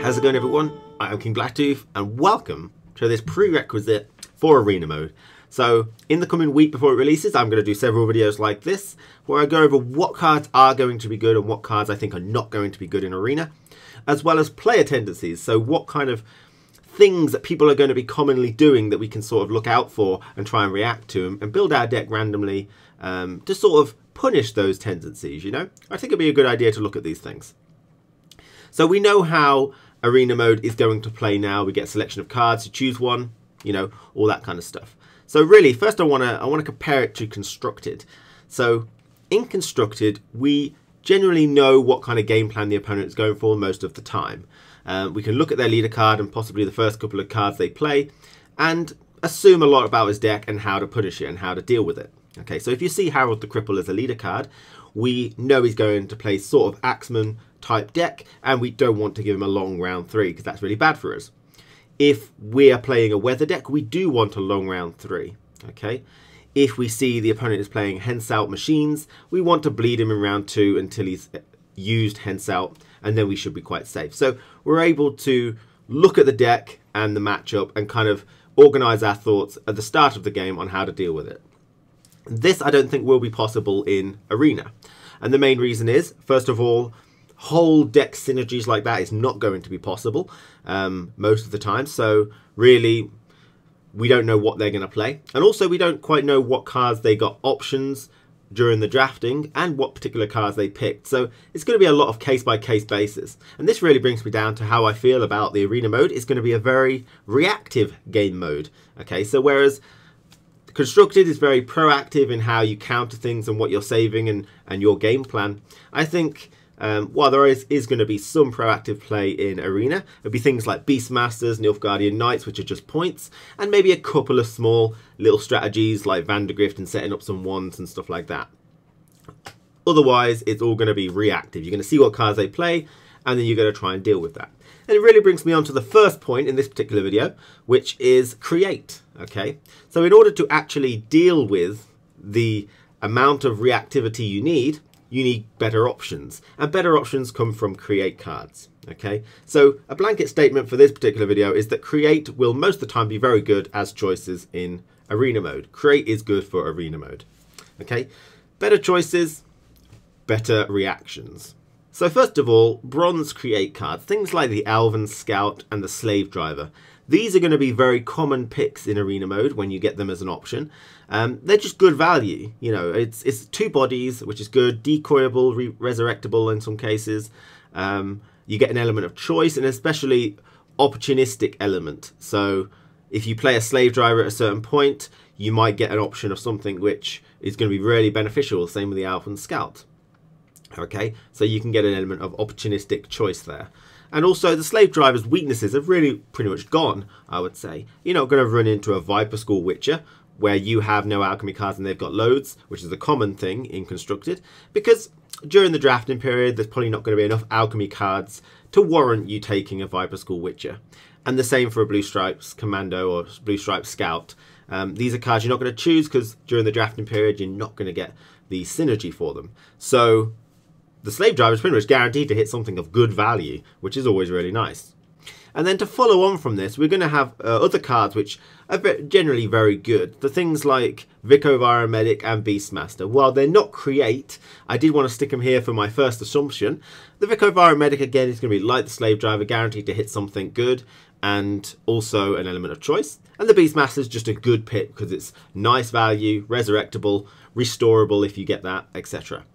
How's it going, everyone? I am KingBlackToof and welcome to this prerequisite for Arena mode. So in the coming week before it releases, I'm going to do several videos like this where I go over what cards are going to be good and what cards I think are not going to be good in Arena, as well as player tendencies. So what kind of things that people are going to be commonly doing that we can sort of look out for and try and react to them and build our deck randomly to sort of punish those tendencies, you know? I think it'd be a good idea to look at these things. So we know how Arena mode is going to play now. We get a selection of cards, you choose one, you know, all that kind of stuff. So really, first I want to compare it to Constructed. So in Constructed, we generally know what kind of game plan the opponent is going for most of the time. We can look at their leader card and possibly the first couple of cards they play and assume a lot about his deck and how to punish it and how to deal with it. Okay, so if you see Harold the Cripple as a leader card, we know he's going to play sort of Axeman type deck, and we don't want to give him a long round 3 because that's really bad for us. If we are playing a weather deck, we do want a long round 3. Okay, if we see the opponent is playing hence out machines, we want to bleed him in round 2 until he's used hence out, and then we should be quite safe. So we're able to look at the deck and the matchup and kind of organize our thoughts at the start of the game on how to deal with it. This I don't think will be possible in Arena, and the main reason is, first of all, whole deck synergies like that is not going to be possible most of the time. So really, we don't know what they're going to play, and also we don't quite know what cards they got options during the drafting and what particular cards they picked. So it's going to be a lot of case-by-case basis, and this really brings me down to how I feel about the Arena mode. It's going to be a very reactive game mode. Okay, so whereas Constructed is very proactive in how you counter things and what you're saving and your game plan, I think while there is going to be some proactive play in Arena, it'll be things like Beastmasters, Nilfgaardian Knights, which are just points, and maybe a couple of small little strategies like Vandergrift and setting up some wands and stuff like that. Otherwise, it's all going to be reactive. You're going to see what cards they play, and then you're going to try and deal with that. And it really brings me on to the first point in this particular video, which is create. Okay, so in order to actually deal with the amount of reactivity you need better options, and better options come from create cards. Okay, so a blanket statement for this particular video is that create will most of the time be very good as choices in Arena mode. Create is good for Arena mode. Okay, better choices, better reactions. So first of all, bronze create cards, things like the Elven Scout and the Slave Driver. These are going to be very common picks in Arena mode when you get them as an option. They're just good value. You know, it's 2 bodies, which is good, decoyable, resurrectable in some cases. You get an element of choice and especially opportunistic element. So if you play a Slave Driver at a certain point, you might get an option of something which is going to be really beneficial. Same with the Elven Scout. Okay, so you can get an element of opportunistic choice there. And also the Slave Driver's weaknesses have really pretty much gone, I would say. You're not going to run into a Viper School Witcher where you have no alchemy cards and they've got loads, which is a common thing in Constructed, because during the drafting period there's probably not going to be enough alchemy cards to warrant you taking a Viper School Witcher. And the same for a Blue Stripes Commando or Blue Stripes Scout. These are cards you're not going to choose because during the drafting period you're not going to get the synergy for them. So the Slave Driver is pretty much guaranteed to hit something of good value, which is always really nice. And then to follow on from this, we're going to have other cards which are generally very good. The things like Vico Viromedic and Beastmaster. While they're not create, I did want to stick them here for my first assumption. The Vico Viromedic, again, is going to be like the Slave Driver, guaranteed to hit something good and also an element of choice. And the Beastmaster is just a good pick because it's nice value, resurrectable, restorable if you get that, etc.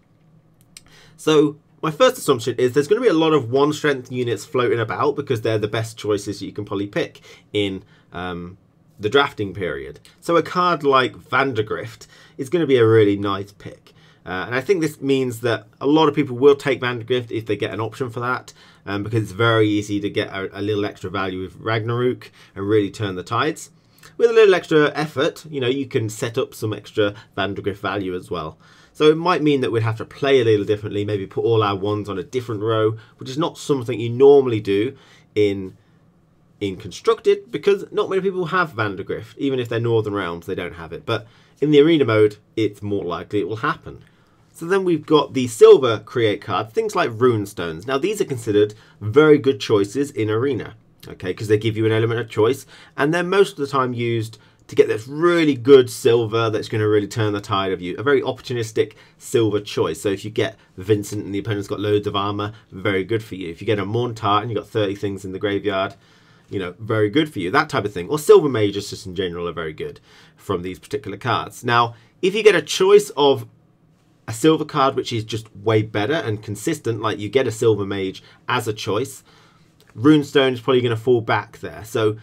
So my first assumption is there's going to be a lot of 1 strength units floating about because they're the best choices you can probably pick in the drafting period. So a card like Vandergrift is going to be a really nice pick. And I think this means that a lot of people will take Vandergrift if they get an option for that, because it's very easy to get a little extra value with Ragnarok and really turn the tides. With a little extra effort, you know, you can set up some extra Vandergrift value as well. So it might mean that we'd have to play a little differently, maybe put all our ones on a different row, which is not something you normally do in Constructed, because not many people have Vandergrift. Even if they're Northern Realms, they don't have it. But in the Arena mode, it's more likely it will happen. So then we've got the silver create cards, things like rune stones. Now these are considered very good choices in Arena, okay, because they give you an element of choice, and they're most of the time used to get this really good silver that's going to really turn the tide of you. A very opportunistic silver choice. So if you get Vincent and the opponent's got loads of armor, very good for you. If you get a Morntart and you've got 30 things in the graveyard, you know, very good for you, that type of thing. Or silver mages just in general are very good from these particular cards. Now, if you get a choice of a silver card which is just way better and consistent, like you get a silver mage as a choice, runestone is probably going to fall back there. So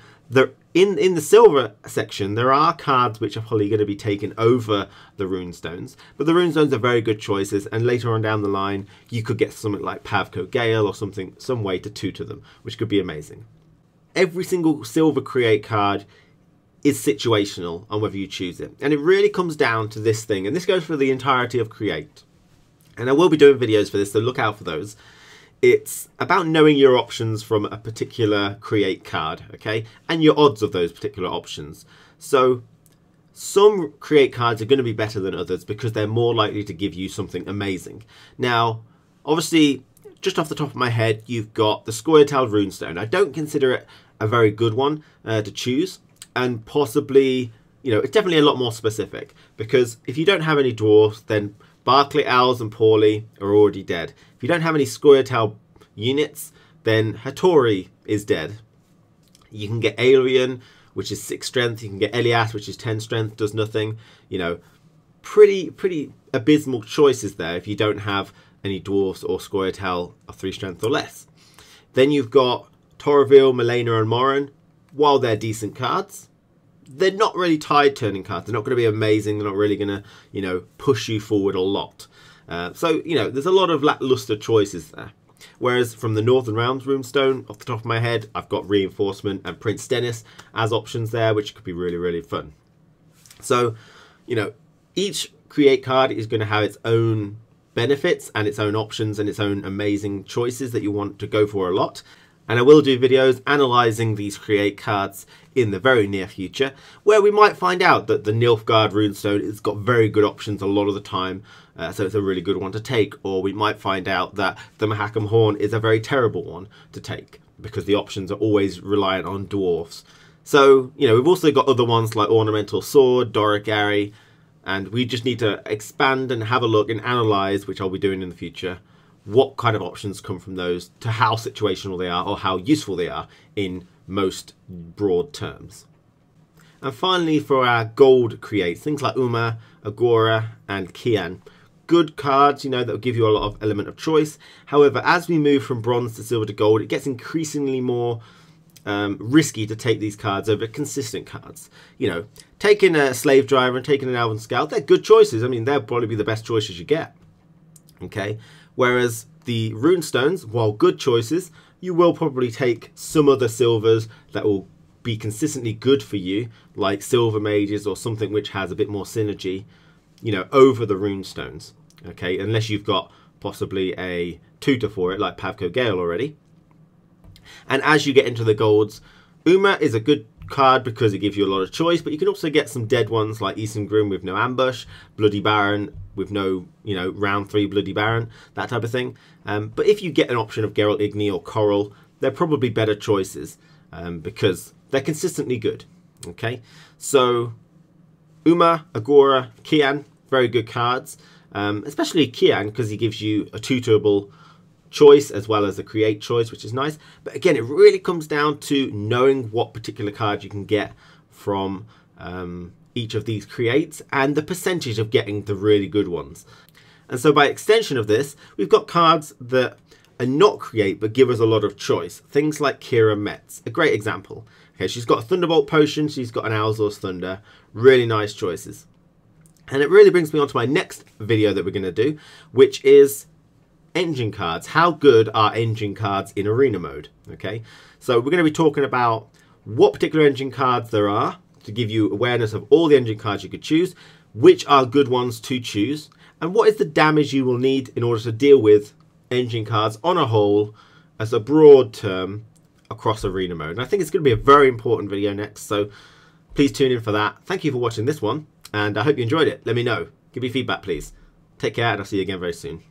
in the silver section, there are cards which are probably going to be taken over the runestones, but the runestones are very good choices, and later on down the line you could get something like Pavco Gale or something, some way to tutor them, which could be amazing. Every single silver create card is situational on whether you choose it, and it really comes down to this thing, and this goes for the entirety of create, and I will be doing videos for this, so look out for those. It's about knowing your options from a particular create card, okay, and your odds of those particular options. So some create cards are going to be better than others because they're more likely to give you something amazing. Now obviously, just off the top of my head, you've got the Scoia'tael runestone. I don't consider it a very good one to choose, and possibly, you know, it's definitely a lot more specific, because if you don't have any dwarfs, then Barclay Owls and Paulie are already dead. If you don't have any Scoia'tael units, then Hattori is dead. You can get Alien, which is 6 strength. You can get Elias, which is 10 strength, does nothing. You know, pretty abysmal choices there if you don't have any dwarfs or Scoia'tael of 3 strength or less. Then you've got Toraville, Malena and Morin. While they're decent cards, they're not really tide turning cards. They're not going to be amazing. They're not really going to, you know, push you forward a lot. So, you know, there's a lot of lackluster choices there. Whereas from the Northern Realms runestone, off the top of my head, I've got Reinforcement and Prince Dennis as options there, which could be really fun. So, you know, each create card is going to have its own benefits and its own options and its own amazing choices that you want to go for a lot. And I will do videos analysing these create cards in the very near future, where we might find out that the Nilfgaard runestone has got very good options a lot of the time, so it's a really good one to take. Or we might find out that the Mahakam Horn is a very terrible one to take, because the options are always reliant on dwarfs. So, you know, we've also got other ones like Ornamental Sword, Dorigari, and we just need to expand and have a look and analyse, which I'll be doing in the future, what kind of options come from those, to how situational they are or how useful they are in most broad terms. And finally, for our gold creates, things like Uma, Agora and Kian. Good cards, you know, that will give you a lot of element of choice. However, as we move from bronze to silver to gold, it gets increasingly more risky to take these cards over consistent cards. You know, taking a Slave Driver and taking an Elven Scout, they're good choices. I mean, they'll probably be the best choices you get. Okay, whereas the runestones, while good choices, you will probably take some other silvers that will be consistently good for you, like silver mages or something which has a bit more synergy, you know, over the runestones. Okay, unless you've got possibly a tutor for it, like Pavco Gale already. And as you get into the golds, Uma is a good card because it gives you a lot of choice, but you can also get some dead ones like Isengrim with no ambush, Bloody Baron with no, you know, round 3 Bloody Baron, that type of thing. But if you get an option of Geralt Igni or Coral, they're probably better choices because they're consistently good. Okay, so Uma, Agora, Kian, very good cards, especially Kian because he gives you a tutorable choice as well as a create choice, which is nice. But again, it really comes down to knowing what particular card you can get from each of these creates and the percentage of getting the really good ones. And so by extension of this, we've got cards that are not create but give us a lot of choice. Things like Kira Metz, a great example. Okay, she's got a Thunderbolt potion, she's got an Owlsaw's Thunder, really nice choices. And it really brings me on to my next video that we're going to do, which is engine cards. How good are engine cards in arena mode? Okay, so we're going to be talking about what particular engine cards there are to give you awareness of all the engine cards you could choose, which are good ones to choose, and what is the damage you will need in order to deal with engine cards on a whole as a broad term across arena mode. And I think it's going to be a very important video next, so please tune in for that. Thank you for watching this one, and I hope you enjoyed it. Let me know. Give me feedback, please. Take care, and I'll see you again very soon.